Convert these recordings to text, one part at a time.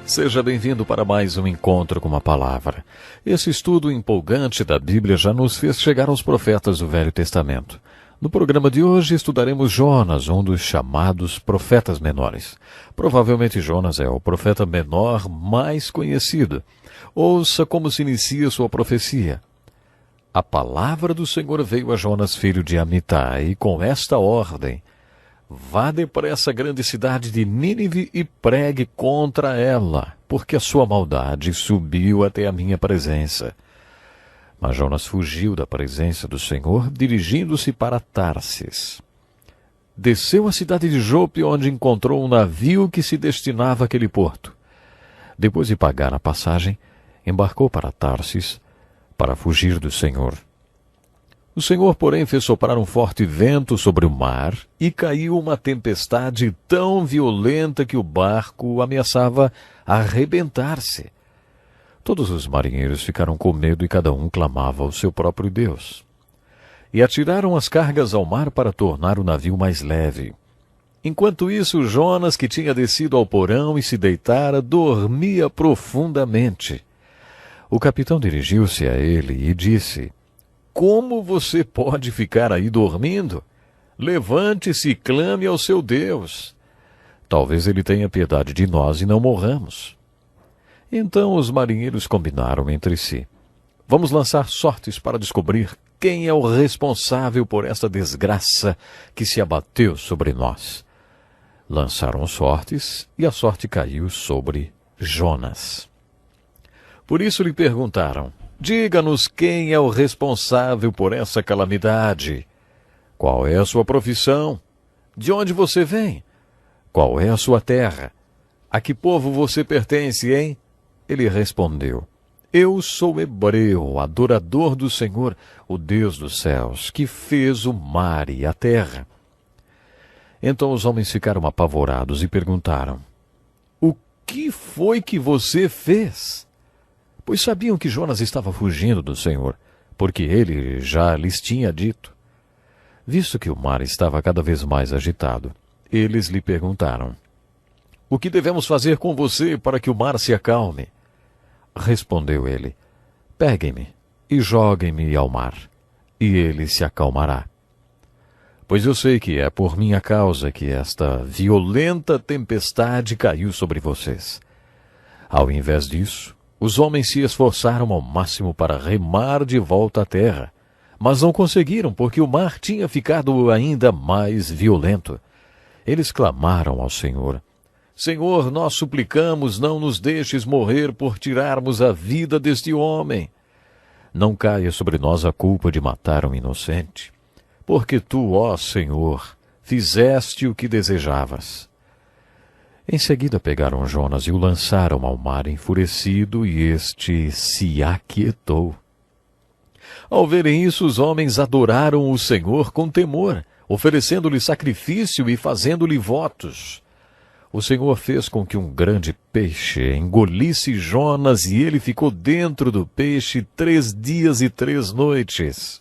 Seja bem-vindo para mais um encontro com a palavra. Esse estudo empolgante da Bíblia já nos fez chegar aos profetas do Velho Testamento. No programa de hoje estudaremos Jonas, um dos chamados profetas menores. Provavelmente Jonas é o profeta menor mais conhecido. Ouça como se inicia sua profecia. A palavra do Senhor veio a Jonas, filho de Amitai, com esta ordem: vá depressa à grande cidade de Nínive e pregue contra ela, porque a sua maldade subiu até a minha presença. Mas Jonas fugiu da presença do Senhor, dirigindo-se para Tarsis. Desceu à cidade de Jope, onde encontrou um navio que se destinava àquele porto. Depois de pagar a passagem, embarcou para Tarsis para fugir do Senhor. O Senhor, porém, fez soprar um forte vento sobre o mar e caiu uma tempestade tão violenta que o barco ameaçava arrebentar-se. Todos os marinheiros ficaram com medo e cada um clamava ao seu próprio Deus. E atiraram as cargas ao mar para tornar o navio mais leve. Enquanto isso, Jonas, que tinha descido ao porão e se deitara, dormia profundamente. O capitão dirigiu-se a ele e disse: como você pode ficar aí dormindo? Levante-se e clame ao seu Deus. Talvez ele tenha piedade de nós e não morramos. Então os marinheiros combinaram entre si: vamos lançar sortes para descobrir quem é o responsável por esta desgraça que se abateu sobre nós. Lançaram sortes e a sorte caiu sobre Jonas. Por isso lhe perguntaram: diga-nos quem é o responsável por essa calamidade. Qual é a sua profissão? De onde você vem? Qual é a sua terra? A que povo você pertence, hein? Ele respondeu: eu sou hebreu, adorador do Senhor, o Deus dos céus, que fez o mar e a terra. Então os homens ficaram apavorados e perguntaram: o que foi que você fez? Pois sabiam que Jonas estava fugindo do Senhor, porque ele já lhes tinha dito. Visto que o mar estava cada vez mais agitado, eles lhe perguntaram: o que devemos fazer com você para que o mar se acalme? Respondeu ele: peguem-me e joguem-me ao mar, e ele se acalmará. Pois eu sei que é por minha causa que esta violenta tempestade caiu sobre vocês. Ao invés disso, os homens se esforçaram ao máximo para remar de volta à terra, mas não conseguiram, porque o mar tinha ficado ainda mais violento. Eles clamaram ao Senhor: Senhor, nós suplicamos, não nos deixes morrer por tirarmos a vida deste homem. Não caia sobre nós a culpa de matar um inocente, porque tu, ó Senhor, fizeste o que desejavas. Em seguida pegaram Jonas e o lançaram ao mar enfurecido, e este se aquietou. Ao verem isso, os homens adoraram o Senhor com temor, oferecendo-lhe sacrifício e fazendo-lhe votos. O Senhor fez com que um grande peixe engolisse Jonas, e ele ficou dentro do peixe 3 dias e 3 noites.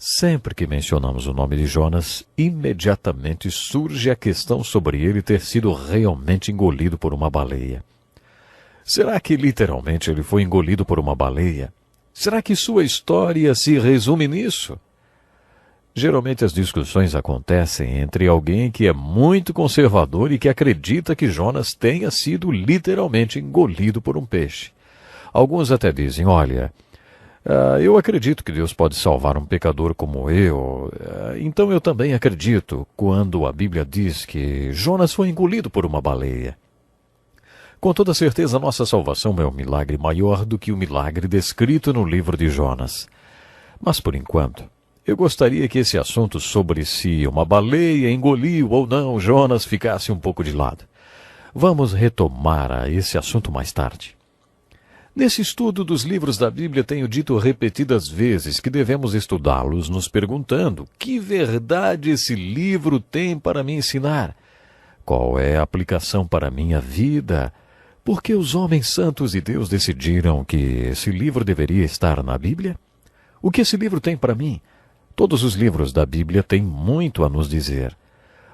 Sempre que mencionamos o nome de Jonas, imediatamente surge a questão sobre ele ter sido realmente engolido por uma baleia. Será que literalmente ele foi engolido por uma baleia? Será que sua história se resume nisso? Geralmente as discussões acontecem entre alguém que é muito conservador e que acredita que Jonas tenha sido literalmente engolido por um peixe. Alguns até dizem: olha, eu acredito que Deus pode salvar um pecador como eu, então eu também acredito quando a Bíblia diz que Jonas foi engolido por uma baleia. Com toda certeza, nossa salvação é um milagre maior do que o milagre descrito no livro de Jonas. Mas, por enquanto, eu gostaria que esse assunto sobre se uma baleia engoliu ou não Jonas ficasse um pouco de lado. Vamos retomar esse assunto mais tarde. Nesse estudo dos livros da Bíblia, tenho dito repetidas vezes que devemos estudá-los nos perguntando: que verdade esse livro tem para me ensinar? Qual é a aplicação para a minha vida? Por que os homens santos de Deus decidiram que esse livro deveria estar na Bíblia? O que esse livro tem para mim? Todos os livros da Bíblia têm muito a nos dizer.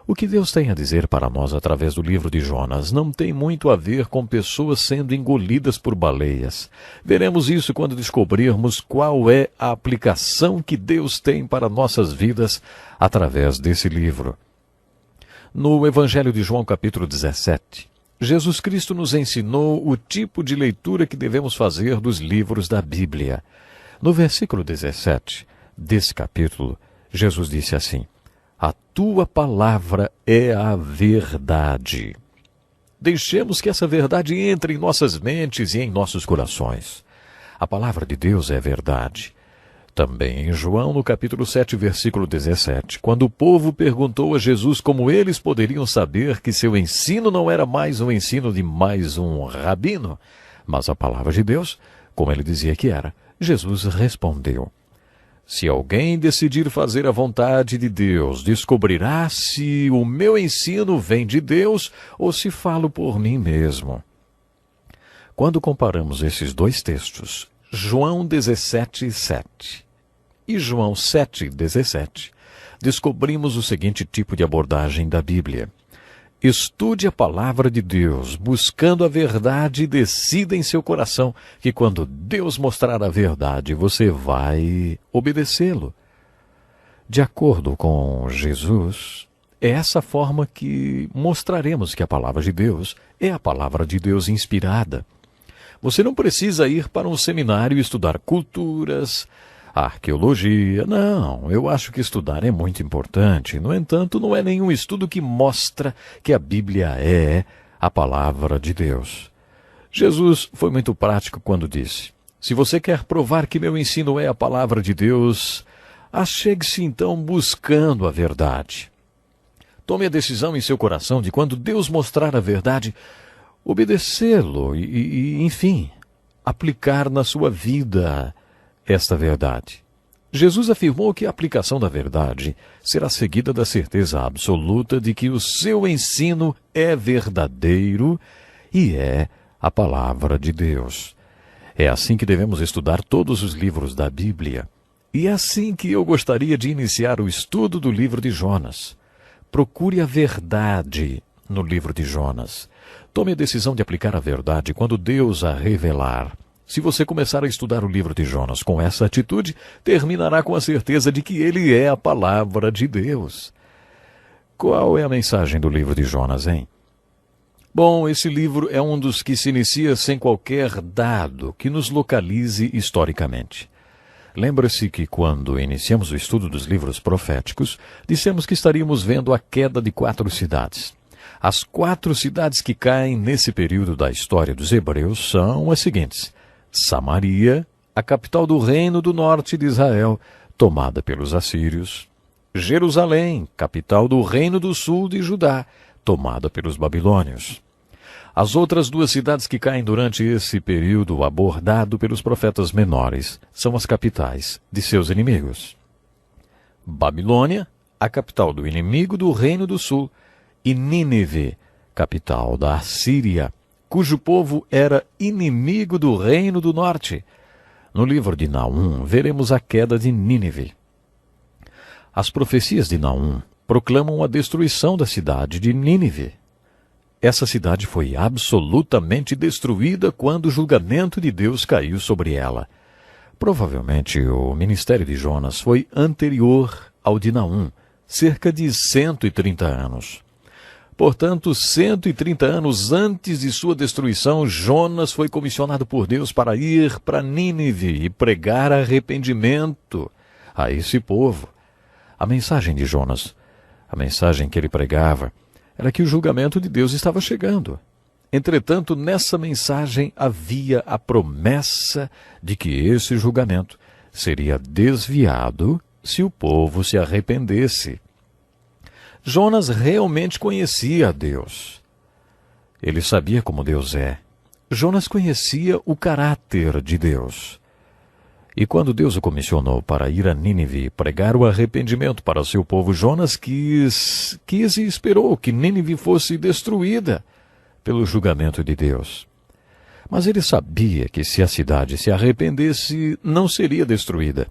O que Deus tem a dizer para nós através do livro de Jonas não tem muito a ver com pessoas sendo engolidas por baleias. Veremos isso quando descobrirmos qual é a aplicação que Deus tem para nossas vidas através desse livro. No Evangelho de João, capítulo 17, Jesus Cristo nos ensinou o tipo de leitura que devemos fazer dos livros da Bíblia. No versículo 17 desse capítulo, Jesus disse assim: "A tua palavra é a verdade." Deixemos que essa verdade entre em nossas mentes e em nossos corações. A palavra de Deus é verdade. Também em João, no capítulo 7, versículo 17, quando o povo perguntou a Jesus como eles poderiam saber que seu ensino não era mais um ensino de mais um rabino, mas a palavra de Deus, como ele dizia que era, Jesus respondeu: "Se alguém decidir fazer a vontade de Deus, descobrirá se o meu ensino vem de Deus ou se falo por mim mesmo." Quando comparamos esses dois textos, João 17:7 e João 7:17, descobrimos o seguinte tipo de abordagem da Bíblia: estude a palavra de Deus, buscando a verdade, e decida em seu coração que quando Deus mostrar a verdade, você vai obedecê-lo. De acordo com Jesus, é essa forma que mostraremos que a palavra de Deus é a palavra de Deus inspirada. Você não precisa ir para um seminário e estudar culturas, arqueologia. Não, eu acho que estudar é muito importante. No entanto, não é nenhum estudo que mostra que a Bíblia é a palavra de Deus. Jesus foi muito prático quando disse: "Se você quer provar que meu ensino é a palavra de Deus, achegue-se então buscando a verdade. Tome a decisão em seu coração de, quando Deus mostrar a verdade, obedecê-lo e, enfim, aplicar na sua vida esta verdade." Jesus afirmou que a aplicação da verdade será seguida da certeza absoluta de que o seu ensino é verdadeiro e é a palavra de Deus. É assim que devemos estudar todos os livros da Bíblia. E é assim que eu gostaria de iniciar o estudo do livro de Jonas. Procure a verdade no livro de Jonas. Tome a decisão de aplicar a verdade quando Deus a revelar. Se você começar a estudar o livro de Jonas com essa atitude, terminará com a certeza de que ele é a palavra de Deus. Qual é a mensagem do livro de Jonas, hein? Bom, esse livro é um dos que se inicia sem qualquer dado que nos localize historicamente. Lembra-se que quando iniciamos o estudo dos livros proféticos, dissemos que estaríamos vendo a queda de 4 cidades. As 4 cidades que caem nesse período da história dos hebreus são as seguintes: Samaria, a capital do reino do norte de Israel, tomada pelos assírios; Jerusalém, capital do reino do sul de Judá, tomada pelos babilônios. As outras 2 cidades que caem durante esse período abordado pelos profetas menores são as capitais de seus inimigos: Babilônia, a capital do inimigo do reino do sul, e Nínive, capital da Assíria, cujo povo era inimigo do reino do norte. No livro de Naum, veremos a queda de Nínive. As profecias de Naum proclamam a destruição da cidade de Nínive. Essa cidade foi absolutamente destruída quando o julgamento de Deus caiu sobre ela. Provavelmente o ministério de Jonas foi anterior ao de Naum, cerca de 130 anos. Portanto, 130 anos antes de sua destruição, Jonas foi comissionado por Deus para ir para Nínive e pregar arrependimento a esse povo. A mensagem de Jonas, a mensagem que ele pregava, era que o julgamento de Deus estava chegando. Entretanto, nessa mensagem havia a promessa de que esse julgamento seria desviado se o povo se arrependesse. Jonas realmente conhecia a Deus. Ele sabia como Deus é. Jonas conhecia o caráter de Deus. E quando Deus o comissionou para ir a Nínive e pregar o arrependimento para seu povo, Jonas quis e esperou que Nínive fosse destruída pelo julgamento de Deus. Mas ele sabia que se a cidade se arrependesse, não seria destruída.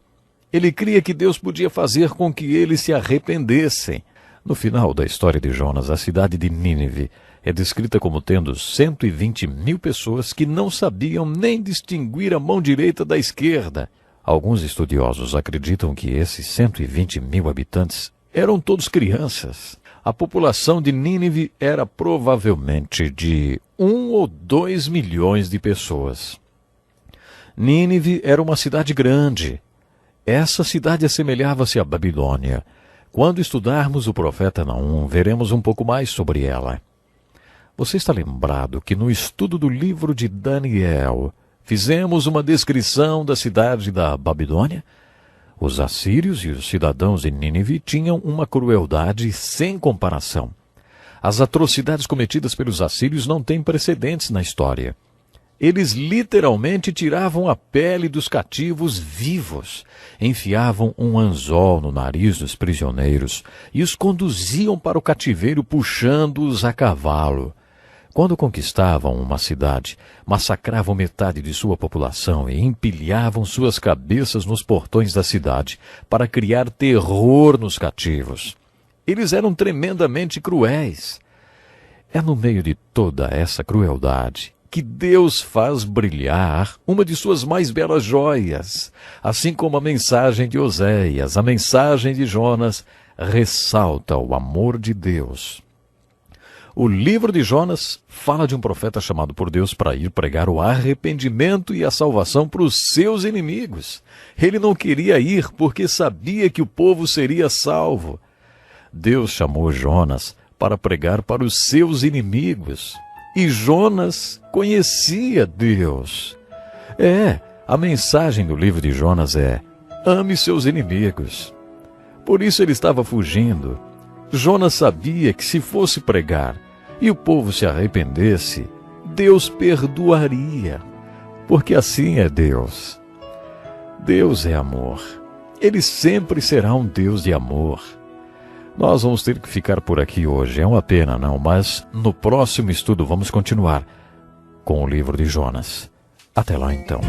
Ele cria que Deus podia fazer com que eles se arrependessem. No final da história de Jonas, a cidade de Nínive é descrita como tendo 120.000 pessoas que não sabiam nem distinguir a mão direita da esquerda. Alguns estudiosos acreditam que esses 120.000 habitantes eram todos crianças. A população de Nínive era provavelmente de 1 ou 2 milhões de pessoas. Nínive era uma cidade grande. Essa cidade assemelhava-se à Babilônia. Quando estudarmos o profeta Naum, veremos um pouco mais sobre ela. Você está lembrado que no estudo do livro de Daniel, fizemos uma descrição da cidade da Babilônia? Os assírios e os cidadãos de Nínive tinham uma crueldade sem comparação. As atrocidades cometidas pelos assírios não têm precedentes na história. Eles literalmente tiravam a pele dos cativos vivos, enfiavam um anzol no nariz dos prisioneiros e os conduziam para o cativeiro puxando-os a cavalo. Quando conquistavam uma cidade, massacravam metade de sua população e empilhavam suas cabeças nos portões da cidade para criar terror nos cativos. Eles eram tremendamente cruéis. É no meio de toda essa crueldade que Deus faz brilhar uma de suas mais belas joias, assim como a mensagem de Oséias, a mensagem de Jonas, ressalta o amor de Deus. O livro de Jonas fala de um profeta chamado por Deus para ir pregar o arrependimento e a salvação para os seus inimigos. Ele não queria ir porque sabia que o povo seria salvo. Deus chamou Jonas para pregar para os seus inimigos. E Jonas conhecia Deus. A mensagem do livro de Jonas é: ame seus inimigos. Por isso ele estava fugindo. Jonas sabia que se fosse pregar e o povo se arrependesse, Deus perdoaria, porque assim é Deus. Deus é amor. Ele sempre será um Deus de amor. Nós vamos ter que ficar por aqui hoje. É uma pena, não? Mas no próximo estudo vamos continuar com o livro de Jonas. Até lá, então.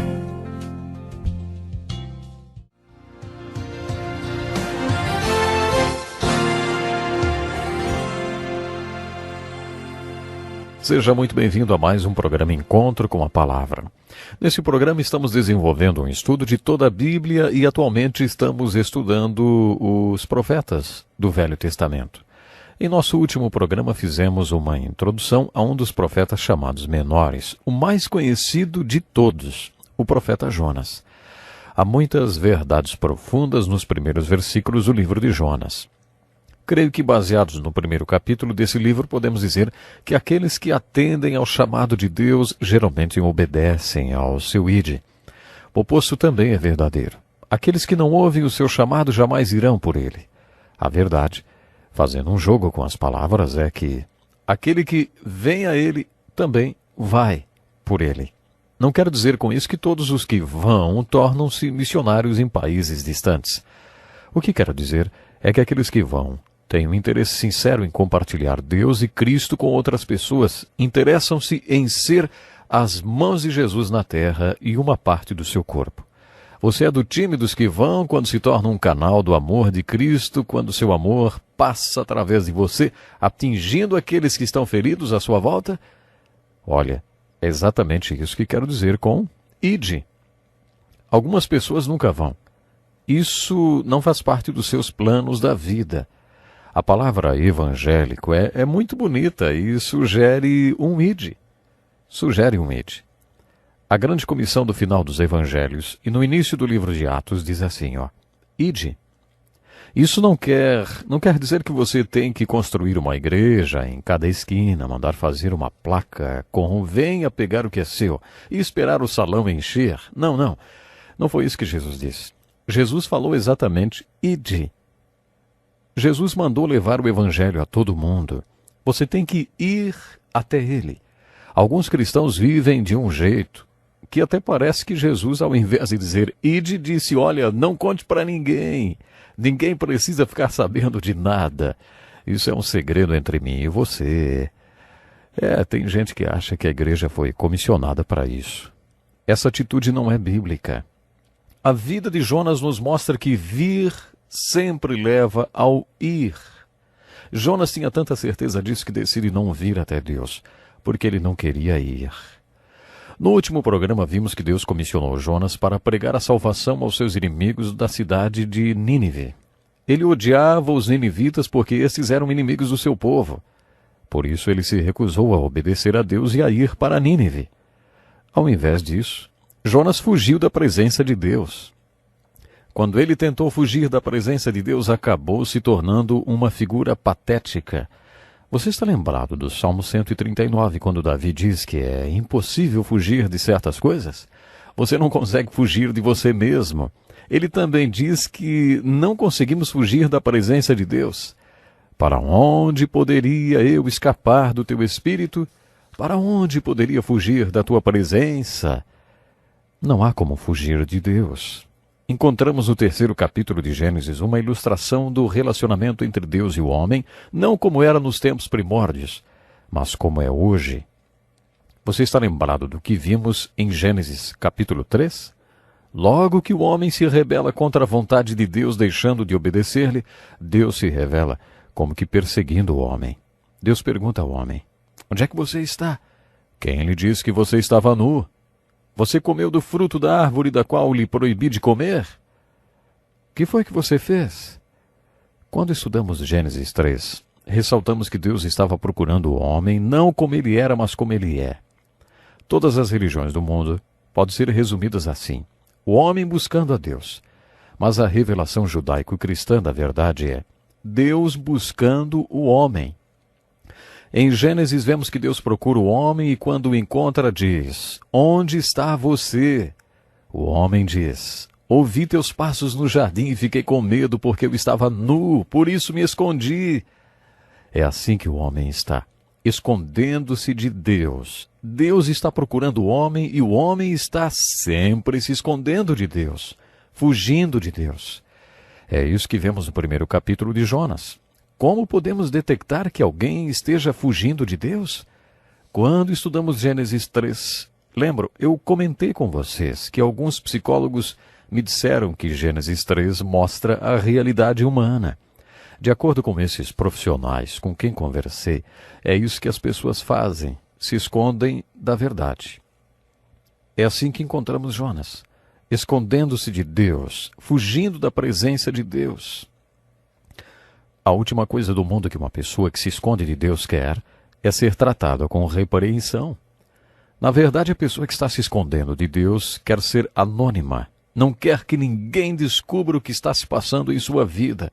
Seja muito bem-vindo a mais um programa Encontro com a Palavra. Nesse programa estamos desenvolvendo um estudo de toda a Bíblia e atualmente estamos estudando os profetas do Velho Testamento. Em nosso último programa fizemos uma introdução a um dos profetas chamados menores, o mais conhecido de todos, o profeta Jonas. Há muitas verdades profundas nos primeiros versículos do livro de Jonas. Creio que, baseados no primeiro capítulo desse livro, podemos dizer que aqueles que atendem ao chamado de Deus geralmente obedecem ao seu ide. O oposto também é verdadeiro. Aqueles que não ouvem o seu chamado jamais irão por ele. A verdade, fazendo um jogo com as palavras, é que aquele que vem a ele também vai por ele. Não quero dizer com isso que todos os que vão tornam-se missionários em países distantes. O que quero dizer é que aqueles que vão têm um interesse sincero em compartilhar Deus e Cristo com outras pessoas, interessam-se em ser as mãos de Jesus na terra e uma parte do seu corpo. Você é do time dos que vão quando se torna um canal do amor de Cristo, quando seu amor passa através de você, atingindo aqueles que estão feridos à sua volta? Olha, é exatamente isso que quero dizer com ide. Algumas pessoas nunca vão. Isso não faz parte dos seus planos da vida. A palavra evangélico é muito bonita e sugere um ide. Sugere um ide. A grande comissão do final dos evangelhos e no início do livro de Atos diz assim, ide. Isso não quer dizer que você tem que construir uma igreja em cada esquina, mandar fazer uma placa com venha pegar o que é seu e esperar o salão encher. Não. Não foi isso que Jesus disse. Jesus falou exatamente ide. Jesus mandou levar o evangelho a todo mundo. Você tem que ir até ele. Alguns cristãos vivem de um jeito que até parece que Jesus, ao invés de dizer ide, disse, olha, não conte para ninguém. Ninguém precisa ficar sabendo de nada. Isso é um segredo entre mim e você. Tem gente que acha que a igreja foi comissionada para isso. Essa atitude não é bíblica. A vida de Jonas nos mostra que vir sempre leva ao ir. Jonas tinha tanta certeza disso que decide não vir até Deus, porque ele não queria ir. No último programa vimos que Deus comissionou Jonas para pregar a salvação aos seus inimigos da cidade de Nínive. Ele odiava os ninivitas porque esses eram inimigos do seu povo. Por isso ele se recusou a obedecer a Deus e a ir para Nínive. Ao invés disso, Jonas fugiu da presença de Deus. Quando ele tentou fugir da presença de Deus, acabou se tornando uma figura patética. Você está lembrado do Salmo 139, quando Davi diz que é impossível fugir de certas coisas? Você não consegue fugir de você mesmo. Ele também diz que não conseguimos fugir da presença de Deus. Para onde poderia eu escapar do teu espírito? Para onde poderia fugir da tua presença? Não há como fugir de Deus. Encontramos no 3º capítulo de Gênesis uma ilustração do relacionamento entre Deus e o homem, não como era nos tempos primórdios, mas como é hoje. Você está lembrado do que vimos em Gênesis capítulo 3? Logo que o homem se rebela contra a vontade de Deus, deixando de obedecer-lhe, Deus se revela como que perseguindo o homem. Deus pergunta ao homem: onde é que você está? Quem lhe disse que você estava nu? Você comeu do fruto da árvore da qual lhe proibi de comer? O que foi que você fez? Quando estudamos Gênesis 3, ressaltamos que Deus estava procurando o homem não como ele era, mas como ele é. Todas as religiões do mundo podem ser resumidas assim: o homem buscando a Deus. Mas a revelação judaico-cristã da verdade é Deus buscando o homem. Em Gênesis vemos que Deus procura o homem e quando o encontra diz: onde está você? O homem diz: ouvi teus passos no jardim e fiquei com medo porque eu estava nu, por isso me escondi. É assim que o homem está, escondendo-se de Deus. Deus está procurando o homem e o homem está sempre se escondendo de Deus, fugindo de Deus. É isso que vemos no 1º capítulo de Jonas. Como podemos detectar que alguém esteja fugindo de Deus? Quando estudamos Gênesis 3, lembro, eu comentei com vocês que alguns psicólogos me disseram que Gênesis 3 mostra a realidade humana. De acordo com esses profissionais com quem conversei, é isso que as pessoas fazem, se escondem da verdade. É assim que encontramos Jonas, escondendo-se de Deus, fugindo da presença de Deus. A última coisa do mundo que uma pessoa que se esconde de Deus quer é ser tratada com repreensão. Na verdade, a pessoa que está se escondendo de Deus quer ser anônima, não quer que ninguém descubra o que está se passando em sua vida.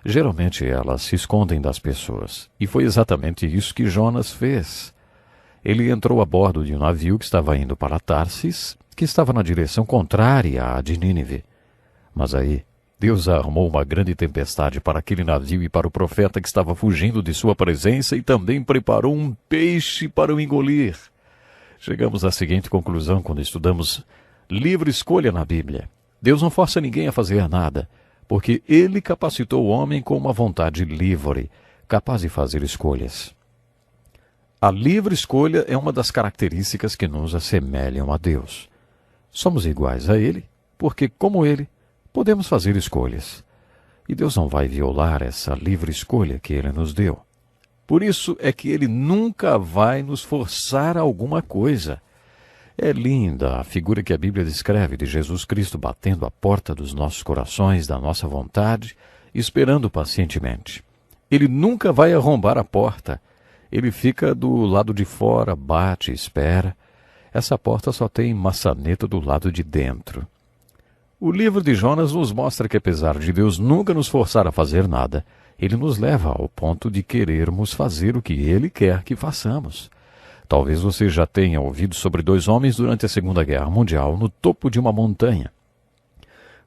Geralmente elas se escondem das pessoas, e foi exatamente isso que Jonas fez. Ele entrou a bordo de um navio que estava indo para Tarsis, que estava na direção contrária à de Nínive. Mas aí, Deus armou uma grande tempestade para aquele navio e para o profeta que estava fugindo de sua presença e também preparou um peixe para o engolir. Chegamos à seguinte conclusão quando estudamos livre escolha na Bíblia. Deus não força ninguém a fazer nada, porque Ele capacitou o homem com uma vontade livre, capaz de fazer escolhas. A livre escolha é uma das características que nos assemelham a Deus. Somos iguais a Ele, porque, como Ele, podemos fazer escolhas. E Deus não vai violar essa livre escolha que Ele nos deu. Por isso é que Ele nunca vai nos forçar a alguma coisa. É linda a figura que a Bíblia descreve de Jesus Cristo batendo a porta dos nossos corações, da nossa vontade, esperando pacientemente. Ele nunca vai arrombar a porta. Ele fica do lado de fora, bate, espera. Essa porta só tem maçaneta do lado de dentro. O livro de Jonas nos mostra que, apesar de Deus nunca nos forçar a fazer nada, Ele nos leva ao ponto de querermos fazer o que Ele quer que façamos. Talvez você já tenha ouvido sobre 2 homens durante a Segunda Guerra Mundial no topo de uma montanha.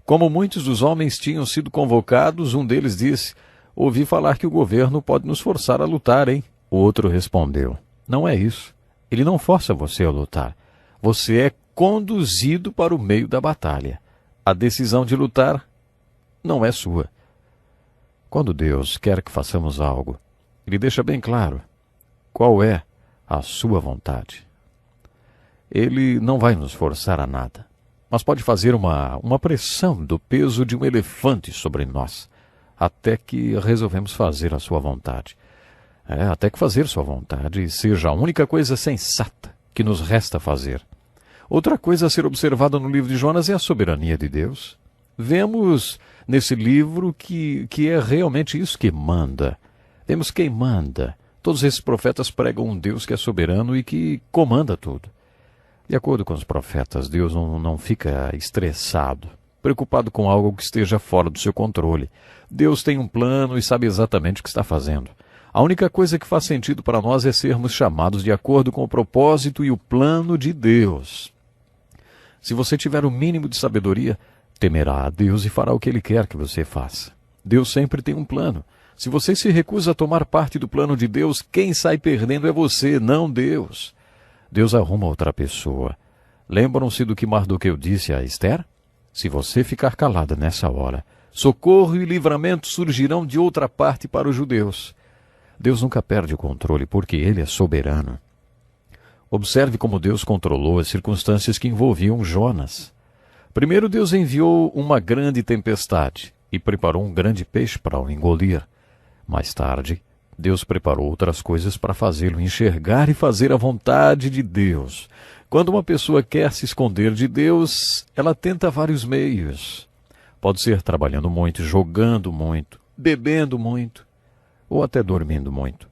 Como muitos dos homens tinham sido convocados, um deles disse: ouvi falar que o governo pode nos forçar a lutar, hein? O outro respondeu: não é isso. Ele não força você a lutar. Você é conduzido para o meio da batalha. A decisão de lutar não é sua. Quando Deus quer que façamos algo, Ele deixa bem claro qual é a sua vontade. Ele não vai nos forçar a nada, mas pode fazer uma pressão do peso de um elefante sobre nós, até que resolvemos fazer a sua vontade. Até que fazer sua vontade seja a única coisa sensata que nos resta fazer. Outra coisa a ser observada no livro de Jonas é a soberania de Deus. Vemos nesse livro que é realmente isso que manda. Vemos quem manda. Todos esses profetas pregam um Deus que é soberano e que comanda tudo. De acordo com os profetas, Deus não fica estressado, preocupado com algo que esteja fora do seu controle. Deus tem um plano e sabe exatamente o que está fazendo. A única coisa que faz sentido para nós é sermos chamados de acordo com o propósito e o plano de Deus. Se você tiver o mínimo de sabedoria, temerá a Deus e fará o que Ele quer que você faça. Deus sempre tem um plano. Se você se recusa a tomar parte do plano de Deus, quem sai perdendo é você, não Deus. Deus arruma outra pessoa. Lembram-se do que Mardoqueu disse a Ester? Se você ficar calada nessa hora, socorro e livramento surgirão de outra parte para os judeus. Deus nunca perde o controle, porque Ele é soberano. Observe como Deus controlou as circunstâncias que envolviam Jonas. Primeiro, Deus enviou uma grande tempestade e preparou um grande peixe para o engolir. Mais tarde, Deus preparou outras coisas para fazê-lo enxergar e fazer a vontade de Deus. Quando uma pessoa quer se esconder de Deus, ela tenta vários meios. Pode ser trabalhando muito, jogando muito, bebendo muito, ou até dormindo muito.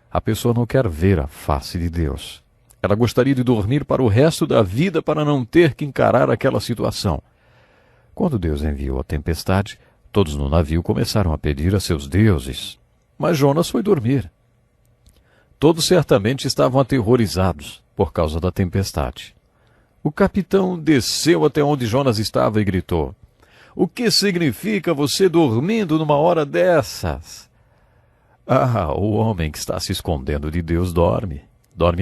A pessoa não quer ver a face de Deus. Ela gostaria de dormir para o resto da vida para não ter que encarar aquela situação. Quando Deus enviou a tempestade, todos no navio começaram a pedir a seus deuses. Mas Jonas foi dormir. Todos certamente estavam aterrorizados por causa da tempestade. O capitão desceu até onde Jonas estava e gritou: "O que significa você dormindo numa hora dessas?" O homem que está se escondendo de Deus dorme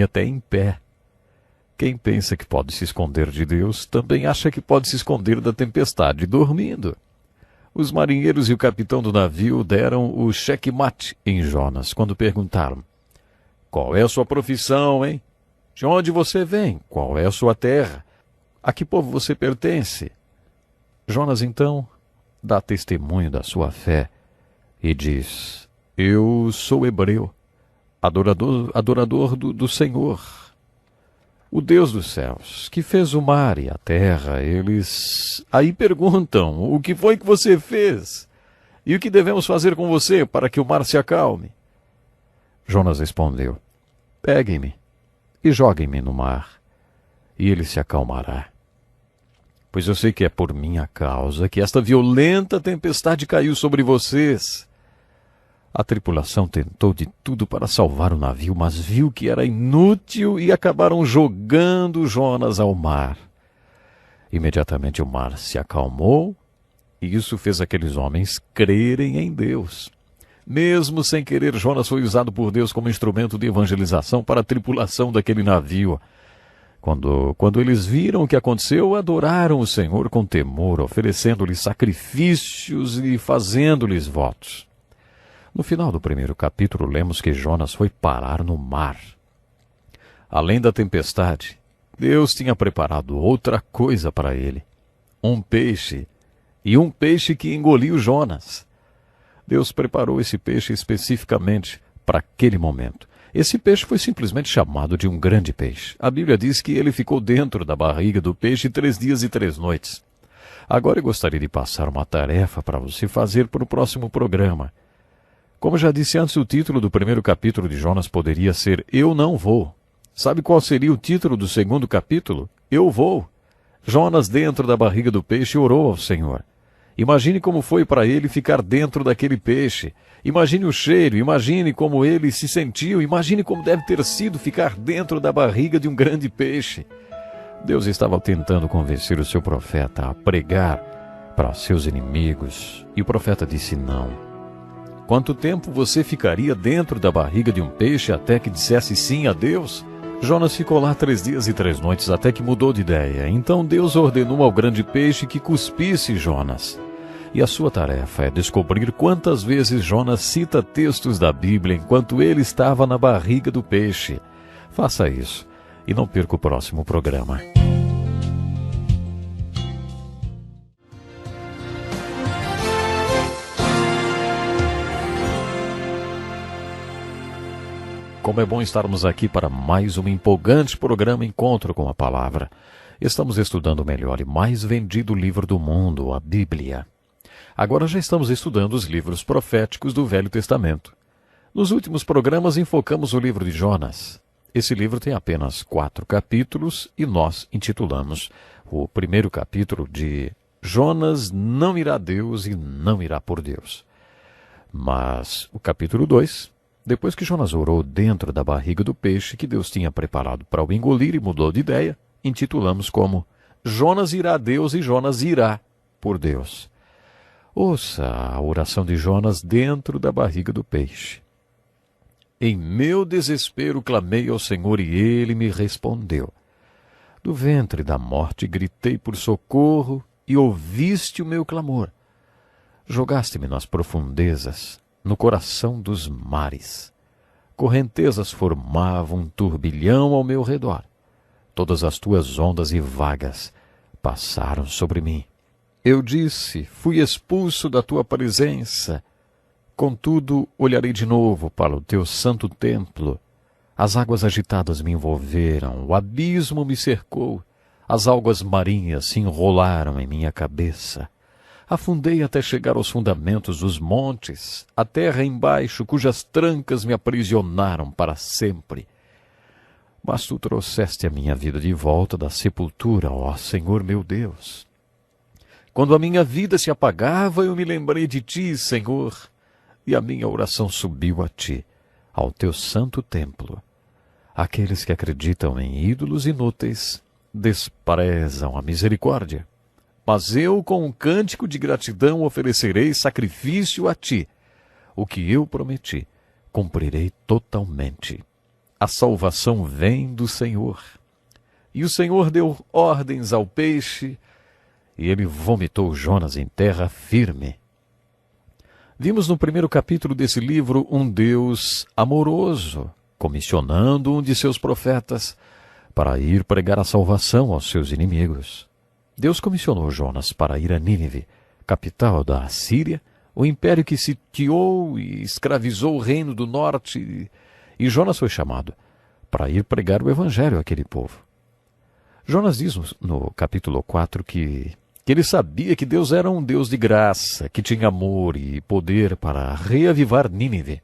até em pé. Quem pensa que pode se esconder de Deus, também acha que pode se esconder da tempestade dormindo. Os marinheiros e o capitão do navio deram o checkmate em Jonas quando perguntaram: "Qual é a sua profissão, hein? De onde você vem? Qual é a sua terra? A que povo você pertence?" Jonas, então, dá testemunho da sua fé e diz: "Eu sou hebreu, adorador do Senhor, o Deus dos céus, que fez o mar e a terra." Eles aí perguntam: "O que foi que você fez? E o que devemos fazer com você para que o mar se acalme?" Jonas respondeu: "Peguem-me e joguem-me no mar, e ele se acalmará. Pois eu sei que é por minha causa que esta violenta tempestade caiu sobre vocês." A tripulação tentou de tudo para salvar o navio, mas viu que era inútil e acabaram jogando Jonas ao mar. Imediatamente o mar se acalmou, e isso fez aqueles homens crerem em Deus. Mesmo sem querer, Jonas foi usado por Deus como instrumento de evangelização para a tripulação daquele navio. Quando eles viram o que aconteceu, adoraram o Senhor com temor, oferecendo-lhes sacrifícios e fazendo-lhes votos. No final do primeiro capítulo, lemos que Jonas foi parar no mar. Além da tempestade, Deus tinha preparado outra coisa para ele: um peixe, e um peixe que engoliu Jonas. Deus preparou esse peixe especificamente para aquele momento. Esse peixe foi simplesmente chamado de um grande peixe. A Bíblia diz que ele ficou dentro da barriga do peixe 3 dias e 3 noites. Agora eu gostaria de passar uma tarefa para você fazer para o próximo programa. Como já disse antes, o título do primeiro capítulo de Jonas poderia ser "Eu não vou". Sabe qual seria o título do segundo capítulo? "Eu vou". Jonas, dentro da barriga do peixe, orou ao Senhor. Imagine como foi para ele ficar dentro daquele peixe. Imagine o cheiro, imagine como ele se sentiu, imagine como deve ter sido ficar dentro da barriga de um grande peixe. Deus estava tentando convencer o seu profeta a pregar para seus inimigos, e o profeta disse não. Quanto tempo você ficaria dentro da barriga de um peixe até que dissesse sim a Deus? Jonas ficou lá 3 dias e 3 noites até que mudou de ideia. Então Deus ordenou ao grande peixe que cuspisse Jonas. E a sua tarefa é descobrir quantas vezes Jonas cita textos da Bíblia enquanto ele estava na barriga do peixe. Faça isso e não perca o próximo programa. como é bom estarmos aqui para mais um empolgante programa Encontro com a Palavra. Estamos estudando o melhor e mais vendido livro do mundo, a Bíblia. Agora já estamos estudando os livros proféticos do Velho Testamento. Nos últimos programas enfocamos o livro de Jonas. Esse livro tem apenas 4 capítulos e nós intitulamos o primeiro capítulo de Jonas não irá a Deus e não irá por Deus. Mas o capítulo 2... depois que Jonas orou dentro da barriga do peixe que Deus tinha preparado para o engolir e mudou de ideia, intitulamos como Jonas irá a Deus e Jonas irá por Deus. Ouça a oração de Jonas dentro da barriga do peixe. Em meu desespero clamei ao Senhor e ele me respondeu. Do ventre da morte gritei por socorro e ouviste o meu clamor. Jogaste-me nas profundezas, no coração dos mares. Correntezas formavam um turbilhão ao meu redor. Todas as tuas ondas e vagas passaram sobre mim. Eu disse, fui expulso da tua presença. Contudo, olharei de novo para o teu santo templo. As águas agitadas me envolveram, o abismo me cercou, as algas marinhas se enrolaram em minha cabeça. Afundei até chegar aos fundamentos dos montes, a terra embaixo, cujas trancas me aprisionaram para sempre. Mas tu trouxeste a minha vida de volta da sepultura, ó Senhor meu Deus. Quando a minha vida se apagava, eu me lembrei de ti, Senhor, e a minha oração subiu a ti, ao teu santo templo. Aqueles que acreditam em ídolos inúteis desprezam a misericórdia. Mas eu, com um cântico de gratidão, oferecerei sacrifício a ti. O que eu prometi, cumprirei totalmente. A salvação vem do Senhor. E o Senhor deu ordens ao peixe, e ele vomitou Jonas em terra firme. Vimos no primeiro capítulo desse livro um Deus amoroso, comissionando um de seus profetas para ir pregar a salvação aos seus inimigos. Deus comissionou Jonas para ir a Nínive, capital da Assíria, o império que sitiou e escravizou o reino do norte, e Jonas foi chamado para ir pregar o evangelho àquele povo. Jonas diz no capítulo 4 que ele sabia que Deus era um Deus de graça, que tinha amor e poder para reavivar Nínive.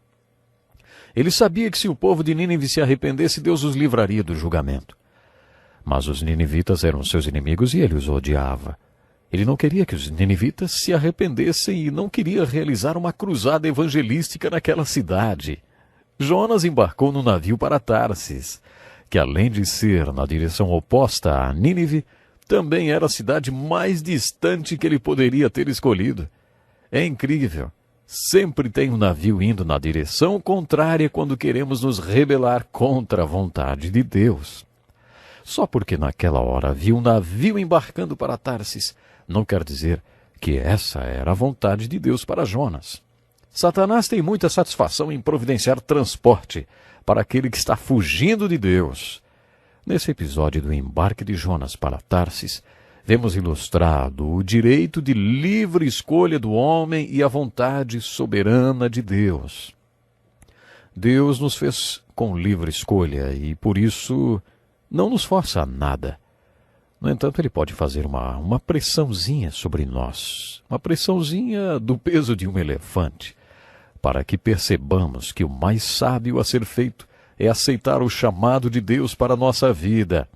Ele sabia que se o povo de Nínive se arrependesse, Deus os livraria do julgamento. Mas os ninivitas eram seus inimigos e ele os odiava. Ele não queria que os ninivitas se arrependessem e não queria realizar uma cruzada evangelística naquela cidade. Jonas embarcou no navio para Tarsis, que além de ser na direção oposta a Nínive, também era a cidade mais distante que ele poderia ter escolhido. É incrível. Sempre tem um navio indo na direção contrária quando queremos nos rebelar contra a vontade de Deus. Só porque naquela hora havia um navio embarcando para Tarsis, não quer dizer que essa era a vontade de Deus para Jonas. Satanás tem muita satisfação em providenciar transporte para aquele que está fugindo de Deus. Nesse episódio do embarque de Jonas para Tarsis, vemos ilustrado o direito de livre escolha do homem e a vontade soberana de Deus. Deus nos fez com livre escolha e, por isso, não nos força a nada. No entanto, ele pode fazer uma pressãozinha sobre nós, uma pressãozinha do peso de um elefante, para que percebamos que o mais sábio a ser feito é aceitar o chamado de Deus para a nossa vida.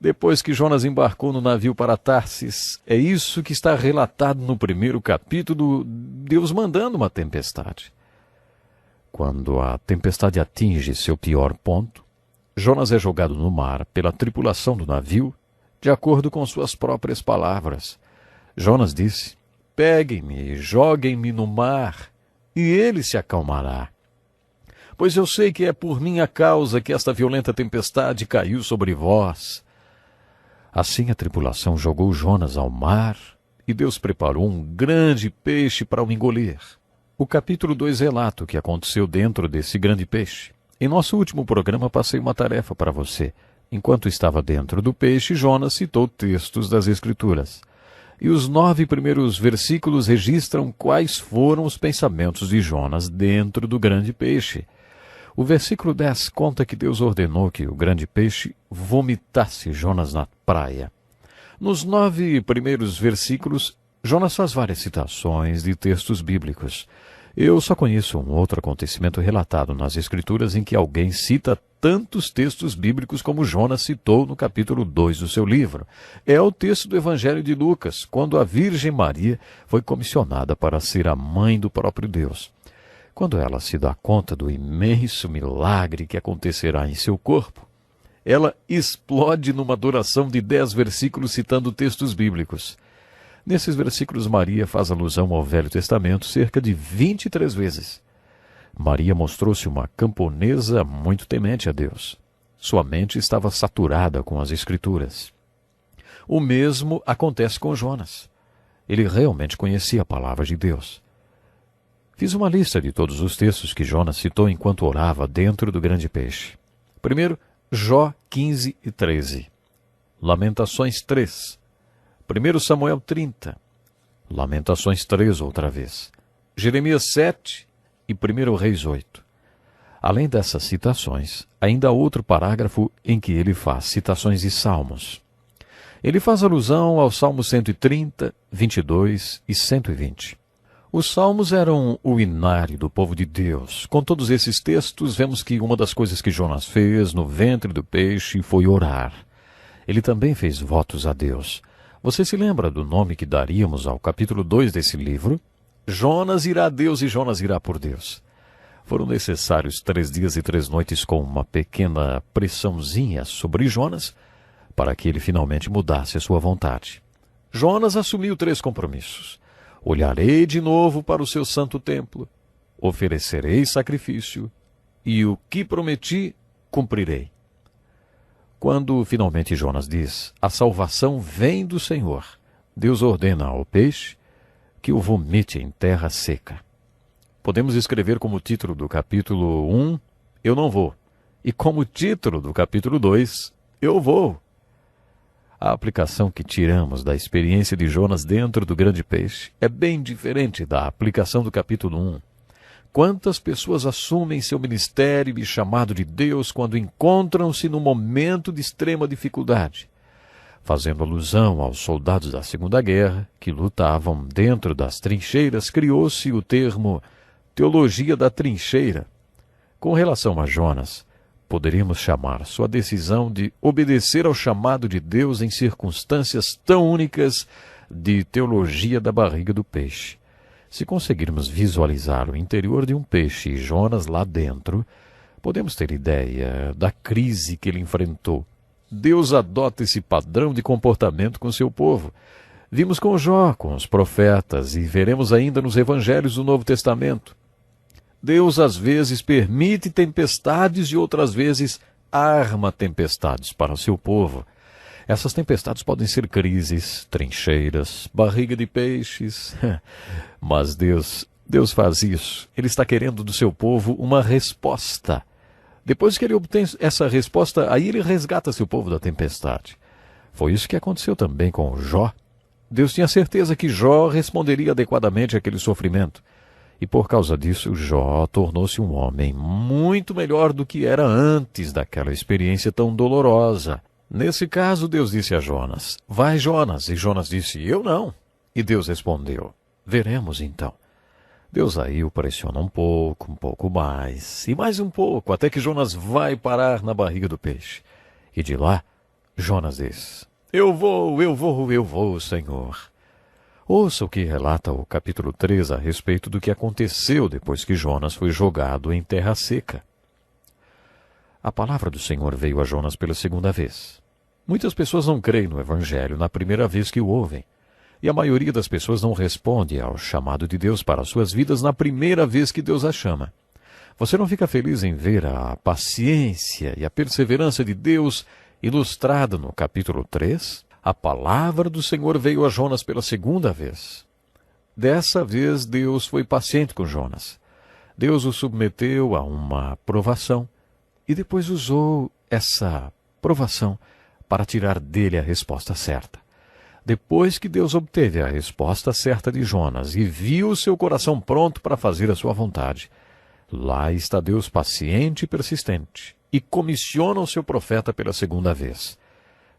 Depois que Jonas embarcou no navio para Tarsis, é isso que está relatado no primeiro capítulo, Deus mandando uma tempestade. Quando a tempestade atinge seu pior ponto, Jonas é jogado no mar pela tripulação do navio, de acordo com suas próprias palavras. Jonas disse, peguem-me e joguem-me no mar, e ele se acalmará. Pois eu sei que é por minha causa que esta violenta tempestade caiu sobre vós. Assim a tripulação jogou Jonas ao mar, e Deus preparou um grande peixe para o engolir. O capítulo 2 relata o que aconteceu dentro desse grande peixe. Em nosso último programa passei uma tarefa para você. Enquanto estava dentro do peixe, Jonas citou textos das Escrituras. E os 9 primeiros versículos registram quais foram os pensamentos de Jonas dentro do grande peixe. O versículo 10 conta que Deus ordenou que o grande peixe vomitasse Jonas na praia. Nos 9 primeiros versículos, Jonas faz várias citações de textos bíblicos. Eu só conheço um outro acontecimento relatado nas Escrituras em que alguém cita tantos textos bíblicos como Jonas citou no capítulo 2 do seu livro. É o texto do Evangelho de Lucas, quando a Virgem Maria foi comissionada para ser a mãe do próprio Deus. Quando ela se dá conta do imenso milagre que acontecerá em seu corpo, ela explode numa adoração de 10 versículos citando textos bíblicos. Nesses versículos, Maria faz alusão ao Velho Testamento cerca de 23 vezes. Maria mostrou-se uma camponesa muito temente a Deus. Sua mente estava saturada com as Escrituras. O mesmo acontece com Jonas. Ele realmente conhecia a palavra de Deus. Fiz uma lista de todos os textos que Jonas citou enquanto orava dentro do grande peixe. Primeiro, Jó 15 e 13. Lamentações 3. 1 Samuel 30. Lamentações 3 outra vez. Jeremias 7 e 1 Reis 8. Além dessas citações, ainda há outro parágrafo em que ele faz citações de salmos. Ele faz alusão aos Salmos 130, 22 e 120. Os salmos eram o inário do povo de Deus. Com todos esses textos, vemos que uma das coisas que Jonas fez no ventre do peixe foi orar. Ele também fez votos a Deus. Você se lembra do nome que daríamos ao capítulo 2 desse livro? Jonas irá a Deus e Jonas irá por Deus. Foram necessários 3 dias e 3 noites com uma pequena pressãozinha sobre Jonas para que ele finalmente mudasse a sua vontade. Jonas assumiu 3 compromissos. Olharei de novo para o seu santo templo, oferecerei sacrifício, e o que prometi, cumprirei. Quando finalmente Jonas diz, a salvação vem do Senhor, Deus ordena ao peixe que o vomite em terra seca. Podemos escrever como título do capítulo 1, eu não vou, e como título do capítulo 2, eu vou. A aplicação que tiramos da experiência de Jonas dentro do grande peixe é bem diferente da aplicação do capítulo 1. Quantas pessoas assumem seu ministério e chamado de Deus quando encontram-se num momento de extrema dificuldade? Fazendo alusão aos soldados da Segunda Guerra, que lutavam dentro das trincheiras, criou-se o termo teologia da trincheira. Com relação a Jonas, poderíamos chamar sua decisão de obedecer ao chamado de Deus em circunstâncias tão únicas de teologia da barriga do peixe. Se conseguirmos visualizar o interior de um peixe e Jonas lá dentro, podemos ter ideia da crise que ele enfrentou. Deus adota esse padrão de comportamento com seu povo. Vimos com Jó, com os profetas, e veremos ainda nos evangelhos do Novo Testamento. Deus às vezes permite tempestades e outras vezes arma tempestades para o seu povo. Essas tempestades podem ser crises, trincheiras, barriga de peixes. Mas Deus faz isso. Ele está querendo do seu povo uma resposta. Depois que ele obtém essa resposta, aí ele resgata seu povo da tempestade. Foi isso que aconteceu também com Jó. Deus tinha certeza que Jó responderia adequadamente àquele sofrimento. E por causa disso, Jó tornou-se um homem muito melhor do que era antes daquela experiência tão dolorosa. Nesse caso, Deus disse a Jonas, vai Jonas, e Jonas disse, eu não. E Deus respondeu, veremos então. Deus aí o pressiona um pouco mais, e mais um pouco, até que Jonas vai parar na barriga do peixe. E de lá, Jonas diz, eu vou, Senhor. Ouça o que relata o capítulo 3 a respeito do que aconteceu depois que Jonas foi jogado em terra seca. A palavra do Senhor veio a Jonas pela segunda vez. Muitas pessoas não creem no Evangelho na primeira vez que o ouvem. E a maioria das pessoas não responde ao chamado de Deus para suas vidas na primeira vez que Deus a chama. Você não fica feliz em ver a paciência e a perseverança de Deus ilustrada no capítulo 3? A palavra do Senhor veio a Jonas pela segunda vez. Dessa vez, Deus foi paciente com Jonas. Deus o submeteu a uma provação e depois usou essa provação para tirar dele a resposta certa. Depois que Deus obteve a resposta certa de Jonas e viu seu coração pronto para fazer a sua vontade, Lá está Deus paciente e persistente, e comissiona o seu profeta pela segunda vez.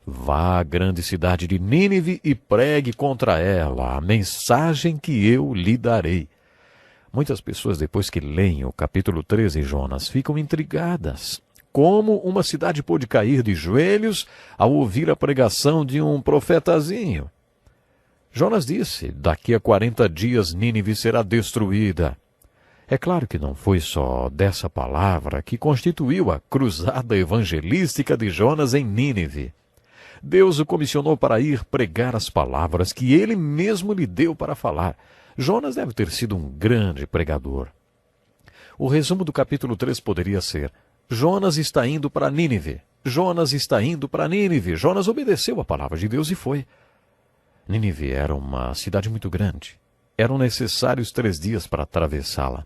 Vá à grande cidade de Nínive e pregue contra ela a mensagem que eu lhe darei. Muitas pessoas, depois que leem o capítulo 13 de Jonas, ficam intrigadas. Como uma cidade pôde cair de joelhos ao ouvir a pregação de um profetazinho? Jonas disse: daqui a 40 dias Nínive será destruída. É claro que não foi só dessa palavra que constituiu a cruzada evangelística de Jonas em Nínive. Deus o comissionou para ir pregar as palavras que ele mesmo lhe deu para falar. Jonas deve ter sido um grande pregador. O resumo do capítulo 3 poderia ser: Jonas está indo para Nínive. Jonas está indo para Nínive. Jonas obedeceu a palavra de Deus e foi. Nínive era uma cidade muito grande. Eram necessários 3 dias para atravessá-la.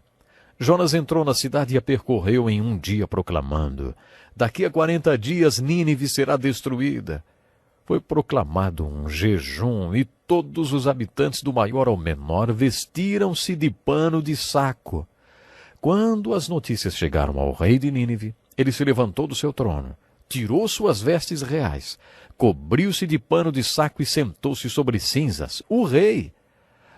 Jonas entrou na cidade e a percorreu em um dia, proclamando: daqui a 40 dias Nínive será destruída. Foi proclamado um jejum e todos os habitantes, do maior ao menor, vestiram-se de pano de saco. Quando as notícias chegaram ao rei de Nínive, ele se levantou do seu trono, tirou suas vestes reais, cobriu-se de pano de saco e sentou-se sobre cinzas. O rei!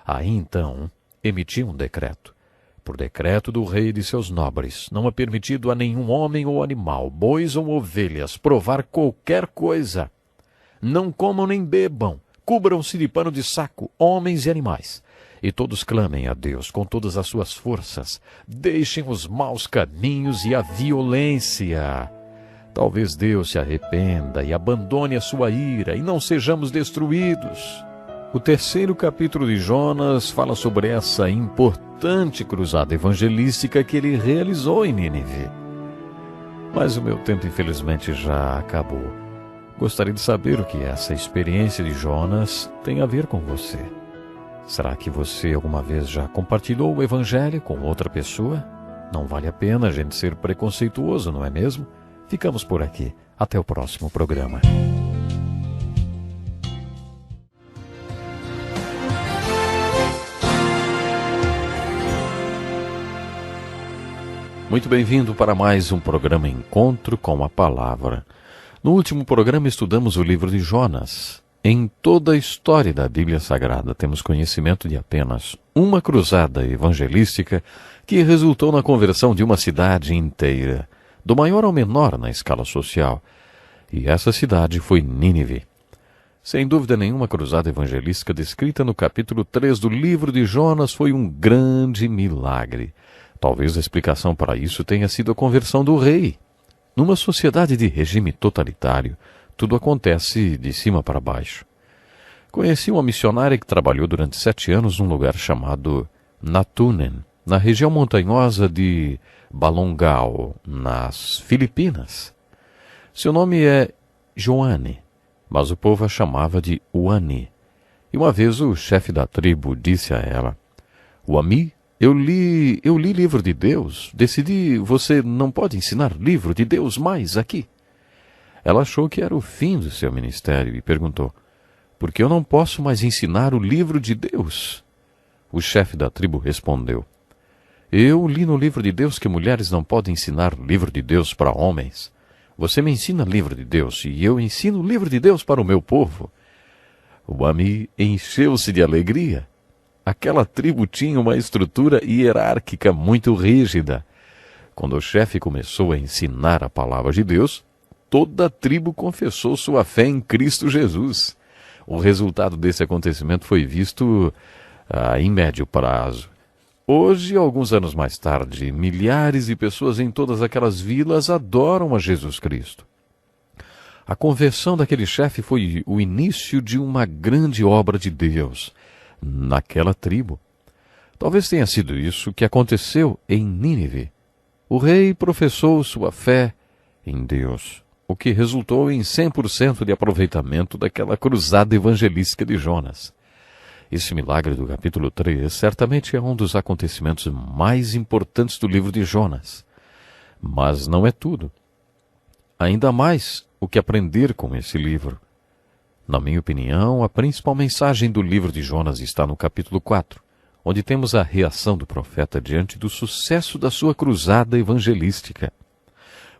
Aí então emitiu um decreto. Por decreto do rei e de seus nobres, não é permitido a nenhum homem ou animal, bois ou ovelhas, provar qualquer coisa. Não comam nem bebam, cubram-se de pano de saco, homens e animais. E todos clamem a Deus com todas as suas forças. Deixem os maus caminhos e a violência. Talvez Deus se arrependa e abandone a sua ira e não sejamos destruídos. O 3º capítulo de Jonas fala sobre essa importante cruzada evangelística que ele realizou em Nínive. Mas o meu tempo, infelizmente, já acabou. Gostaria de saber o que essa experiência de Jonas tem a ver com você. Será que você alguma vez já compartilhou o Evangelho com outra pessoa? Não vale a pena a gente ser preconceituoso, não é mesmo? Ficamos por aqui. Até o próximo programa. Muito bem-vindo para mais um programa Encontro com a Palavra. No último programa estudamos o livro de Jonas. Em toda a história da Bíblia Sagrada temos conhecimento de apenas uma cruzada evangelística que resultou na conversão de uma cidade inteira, do maior ao menor na escala social. E essa cidade foi Nínive. Sem dúvida nenhuma, a cruzada evangelística descrita no capítulo 3 do livro de Jonas foi um grande milagre. Talvez a explicação para isso tenha sido a conversão do rei. Numa sociedade de regime totalitário, tudo acontece de cima para baixo. Conheci uma missionária que trabalhou durante 7 anos num lugar chamado Natunen, na região montanhosa de Balongao, nas Filipinas. Seu nome é Joane, mas o povo a chamava de Wani. E uma vez o chefe da tribo disse a ela: Wami, eu li livro de Deus, decidi, você não pode ensinar livro de Deus mais aqui. Ela achou que era o fim do seu ministério e perguntou: por que eu não posso mais ensinar o livro de Deus? O chefe da tribo respondeu: eu li no livro de Deus que mulheres não podem ensinar livro de Deus para homens. Você me ensina livro de Deus e eu ensino o livro de Deus para o meu povo. O Ami encheu-se de alegria. Aquela tribo tinha uma estrutura hierárquica muito rígida. Quando o chefe começou a ensinar a palavra de Deus, toda a tribo confessou sua fé em Cristo Jesus. O resultado desse acontecimento foi visto em médio prazo. Hoje, alguns anos mais tarde, milhares de pessoas em todas aquelas vilas adoram a Jesus Cristo. A conversão daquele chefe foi o início de uma grande obra de Deus naquela tribo. Talvez tenha sido isso que aconteceu em Nínive. O rei professou sua fé em Deus, o que resultou em 100% de aproveitamento daquela cruzada evangelística de Jonas. Esse milagre do capítulo 3 certamente é um dos acontecimentos mais importantes do livro de Jonas. Mas não é tudo. Ainda mais o que aprender com esse livro. Na minha opinião, a principal mensagem do livro de Jonas está no capítulo 4, onde temos a reação do profeta diante do sucesso da sua cruzada evangelística.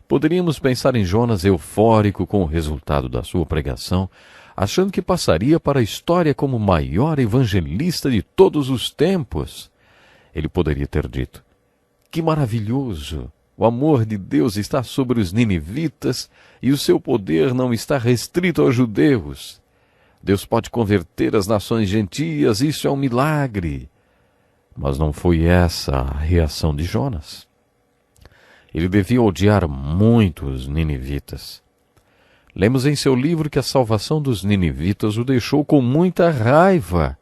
Poderíamos pensar em Jonas eufórico com o resultado da sua pregação, achando que passaria para a história como o maior evangelista de todos os tempos. Ele poderia ter dito: que maravilhoso! O amor de Deus está sobre os ninivitas e o seu poder não está restrito aos judeus. Deus pode converter as nações gentias, isso é um milagre. Mas não foi essa a reação de Jonas. Ele devia odiar muito os ninivitas. Lemos em seu livro que a salvação dos ninivitas o deixou com muita raiva.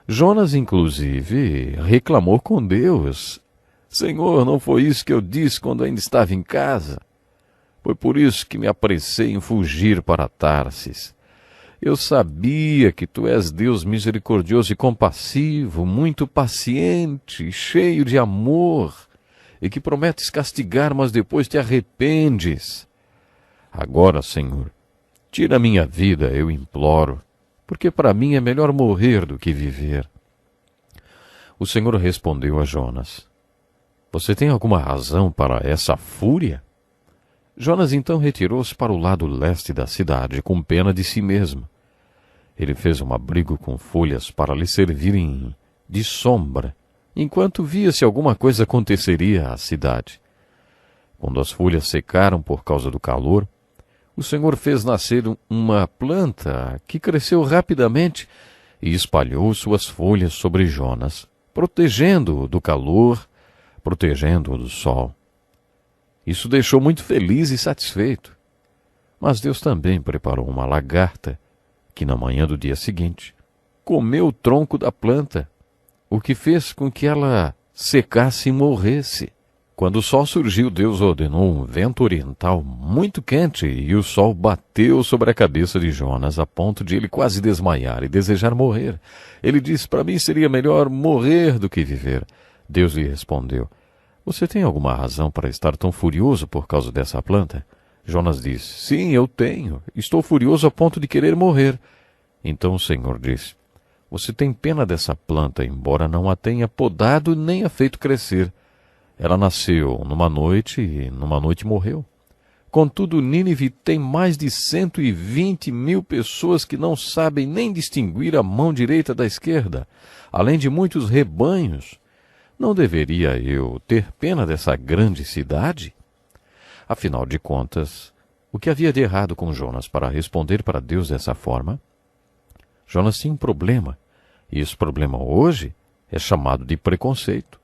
Jonas, inclusive, reclamou com Deus: Senhor, não foi isso que eu disse quando ainda estava em casa? Foi por isso que me apressei em fugir para Tarsis. Eu sabia que tu és Deus misericordioso e compassivo, muito paciente, cheio de amor, e que prometes castigar, mas depois te arrependes. Agora, Senhor, tira minha vida, eu imploro, porque para mim é melhor morrer do que viver. O Senhor respondeu a Jonas: Você tem alguma razão para essa fúria? Jonas então retirou-se para o lado leste da cidade, com pena de si mesmo. Ele fez um abrigo com folhas para lhe servirem de sombra, enquanto via se alguma coisa aconteceria à cidade. Quando as folhas secaram por causa do calor, o Senhor fez nascer uma planta que cresceu rapidamente e espalhou suas folhas sobre Jonas, protegendo-o do calor, protegendo-o do sol. Isso deixou muito feliz e satisfeito. Mas Deus também preparou uma lagarta que, na manhã do dia seguinte, comeu o tronco da planta, o que fez com que ela secasse e morresse. Quando o sol surgiu, Deus ordenou um vento oriental muito quente e o sol bateu sobre a cabeça de Jonas a ponto de ele quase desmaiar e desejar morrer. Ele disse: Para mim seria melhor morrer do que viver. Deus lhe respondeu: Você tem alguma razão para estar tão furioso por causa dessa planta? Jonas disse: Sim, eu tenho. Estou furioso a ponto de querer morrer. Então o Senhor disse: Você tem pena dessa planta, embora não a tenha podado nem a feito crescer. Ela nasceu numa noite e numa noite morreu. Contudo, Nínive tem mais de 120.000 pessoas que não sabem nem distinguir a mão direita da esquerda, além de muitos rebanhos. Não deveria eu ter pena dessa grande cidade? Afinal de contas, o que havia de errado com Jonas para responder para Deus dessa forma? Jonas tinha um problema, e esse problema hoje é chamado de preconceito.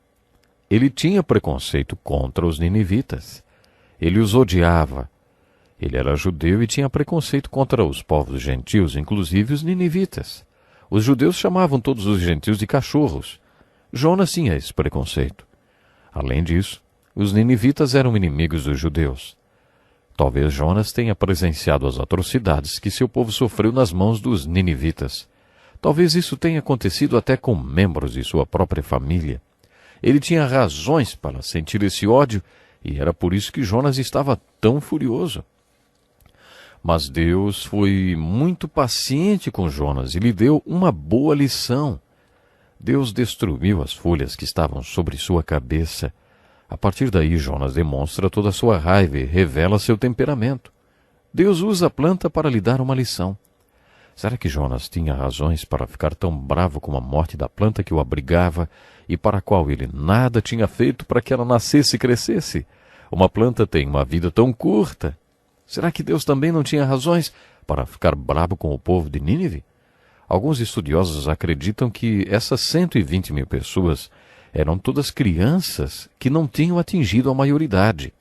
Ele tinha preconceito contra os ninivitas. Ele os odiava. Ele era judeu e tinha preconceito contra os povos gentios, inclusive os ninivitas. Os judeus chamavam todos os gentios de cachorros. Jonas tinha esse preconceito. Além disso, os ninivitas eram inimigos dos judeus. Talvez Jonas tenha presenciado as atrocidades que seu povo sofreu nas mãos dos ninivitas. Talvez isso tenha acontecido até com membros de sua própria família. Ele tinha razões para sentir esse ódio, e era por isso que Jonas estava tão furioso. Mas Deus foi muito paciente com Jonas e lhe deu uma boa lição. Deus destruiu as folhas que estavam sobre sua cabeça. A partir daí, Jonas demonstra toda a sua raiva e revela seu temperamento. Deus usa a planta para lhe dar uma lição. Será que Jonas tinha razões para ficar tão bravo com a morte da planta que o abrigava e para a qual ele nada tinha feito para que ela nascesse e crescesse? Uma planta tem uma vida tão curta. Será que Deus também não tinha razões para ficar bravo com o povo de Nínive? Alguns estudiosos acreditam que essas 120.000 pessoas eram todas crianças que não tinham atingido a maioridade.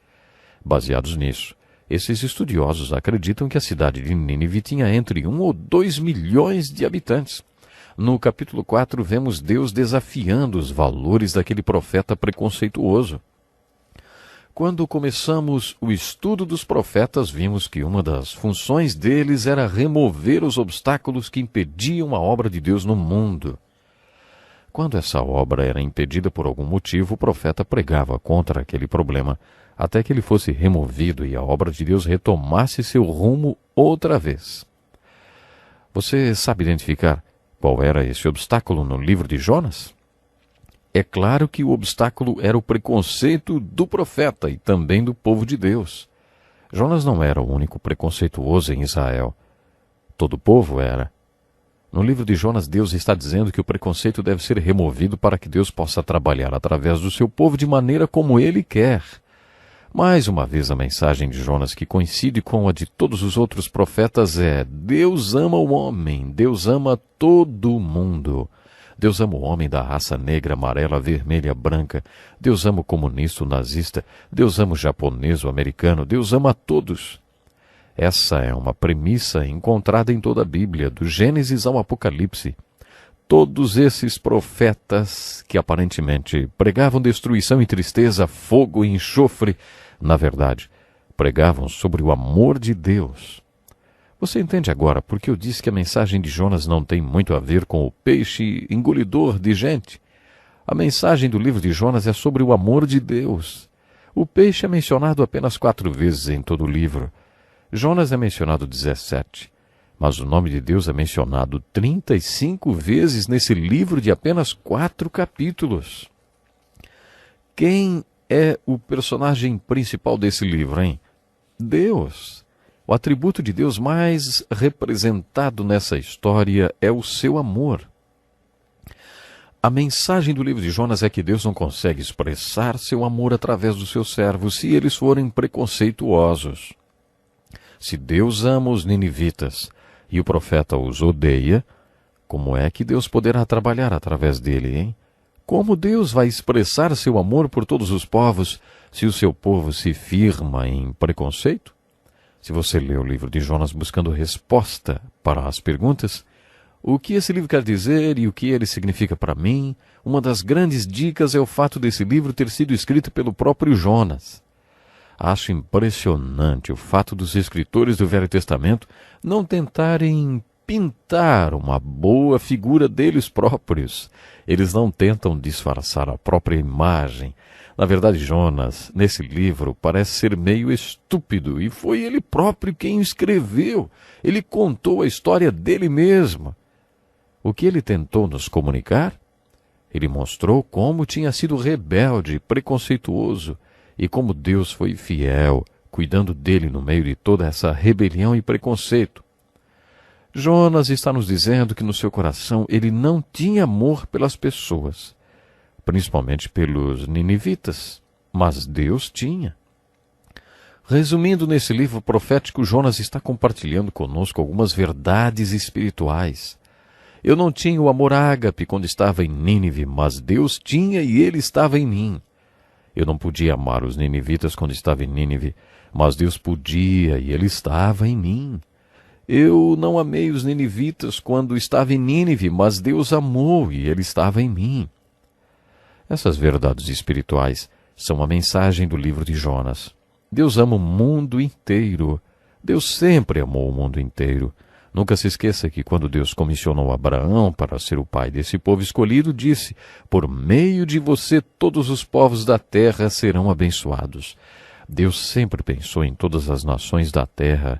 Baseados nisso, esses estudiosos acreditam que a cidade de Nínive tinha entre 1 ou 2 milhões de habitantes. No capítulo 4, vemos Deus desafiando os valores daquele profeta preconceituoso. Quando começamos o estudo dos profetas, vimos que uma das funções deles era remover os obstáculos que impediam a obra de Deus no mundo. Quando essa obra era impedida por algum motivo, o profeta pregava contra aquele problema, até que ele fosse removido e a obra de Deus retomasse seu rumo outra vez. Você sabe identificar qual era esse obstáculo no livro de Jonas? É claro que o obstáculo era o preconceito do profeta e também do povo de Deus. Jonas não era o único preconceituoso em Israel. Todo o povo era. No livro de Jonas, Deus está dizendo que o preconceito deve ser removido para que Deus possa trabalhar através do seu povo de maneira como Ele quer. Mais uma vez, a mensagem de Jonas, que coincide com a de todos os outros profetas, é: Deus ama o homem, Deus ama todo mundo. Deus ama o homem da raça negra, amarela, vermelha, branca. Deus ama o comunista, o nazista. Deus ama o japonês, o americano. Deus ama a todos. Essa é uma premissa encontrada em toda a Bíblia, do Gênesis ao Apocalipse. Todos esses profetas que aparentemente pregavam destruição e tristeza, fogo e enxofre, na verdade, pregavam sobre o amor de Deus. Você entende agora por que eu disse que a mensagem de Jonas não tem muito a ver com o peixe engolidor de gente? A mensagem do livro de Jonas é sobre o amor de Deus. O peixe é mencionado apenas 4 vezes em todo o livro. Jonas é mencionado 17, mas o nome de Deus é mencionado 35 vezes nesse livro de apenas 4 capítulos. Quem é o personagem principal desse livro, hein? Deus. O atributo de Deus mais representado nessa história é o seu amor. A mensagem do livro de Jonas é que Deus não consegue expressar seu amor através dos seus servos se eles forem preconceituosos. Se Deus ama os ninivitas e o profeta os odeia, como é que Deus poderá trabalhar através dele, hein? Como Deus vai expressar seu amor por todos os povos se o seu povo se firma em preconceito? Se você lê o livro de Jonas buscando resposta para as perguntas, o que esse livro quer dizer e o que ele significa para mim, uma das grandes dicas é o fato desse livro ter sido escrito pelo próprio Jonas. Acho impressionante o fato dos escritores do Velho Testamento não tentarem pintar uma boa figura deles próprios. Eles não tentam disfarçar a própria imagem. Na verdade, Jonas, nesse livro, parece ser meio estúpido, e foi ele próprio quem o escreveu. Ele contou a história dele mesmo. O que ele tentou nos comunicar? Ele mostrou como tinha sido rebelde, preconceituoso, e como Deus foi fiel, cuidando dele no meio de toda essa rebelião e preconceito. Jonas está nos dizendo que no seu coração ele não tinha amor pelas pessoas, principalmente pelos ninivitas, mas Deus tinha. Resumindo, nesse livro profético, Jonas está compartilhando conosco algumas verdades espirituais. Eu não tinha o amor ágape quando estava em Nínive, mas Deus tinha e ele estava em mim. Eu não podia amar os ninivitas quando estava em Nínive, mas Deus podia e ele estava em mim. Eu não amei os ninivitas quando estava em Nínive, mas Deus amou e ele estava em mim. Essas verdades espirituais são a mensagem do livro de Jonas. Deus ama o mundo inteiro. Deus sempre amou o mundo inteiro. Nunca se esqueça que quando Deus comissionou Abraão para ser o pai desse povo escolhido, disse: por meio de você todos os povos da terra serão abençoados. Deus sempre pensou em todas as nações da terra,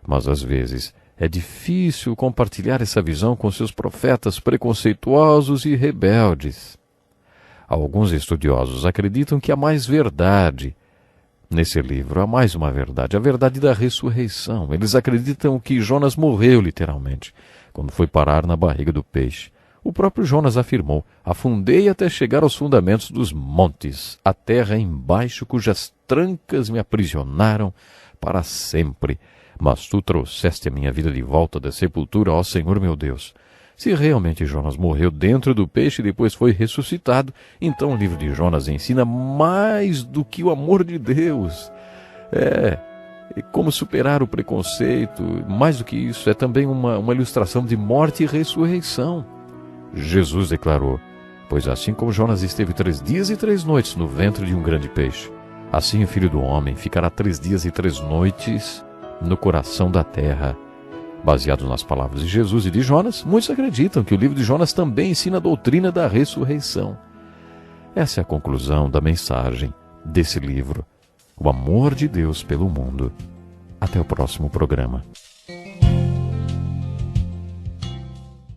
mas às vezes é difícil compartilhar essa visão com seus profetas preconceituosos e rebeldes. Alguns estudiosos acreditam que há mais verdade nesse livro, há mais uma verdade, a verdade da ressurreição. Eles acreditam que Jonas morreu literalmente, quando foi parar na barriga do peixe. O próprio Jonas afirmou: afundei até chegar aos fundamentos dos montes, a terra embaixo cujas trancas me aprisionaram para sempre. Mas tu trouxeste a minha vida de volta da sepultura, ó Senhor meu Deus. Se realmente Jonas morreu dentro do peixe e depois foi ressuscitado, então o livro de Jonas ensina mais do que o amor de Deus. Como superar o preconceito. Mais do que isso, é também uma ilustração de morte e ressurreição. Jesus declarou: pois assim como Jonas esteve 3 dias e 3 noites no ventre de um grande peixe, assim o Filho do Homem ficará 3 dias e 3 noites no coração da terra. Baseado nas palavras de Jesus e de Jonas, muitos acreditam que o livro de Jonas também ensina a doutrina da ressurreição. Essa é a conclusão da mensagem desse livro, o amor de Deus pelo mundo. Até o próximo programa.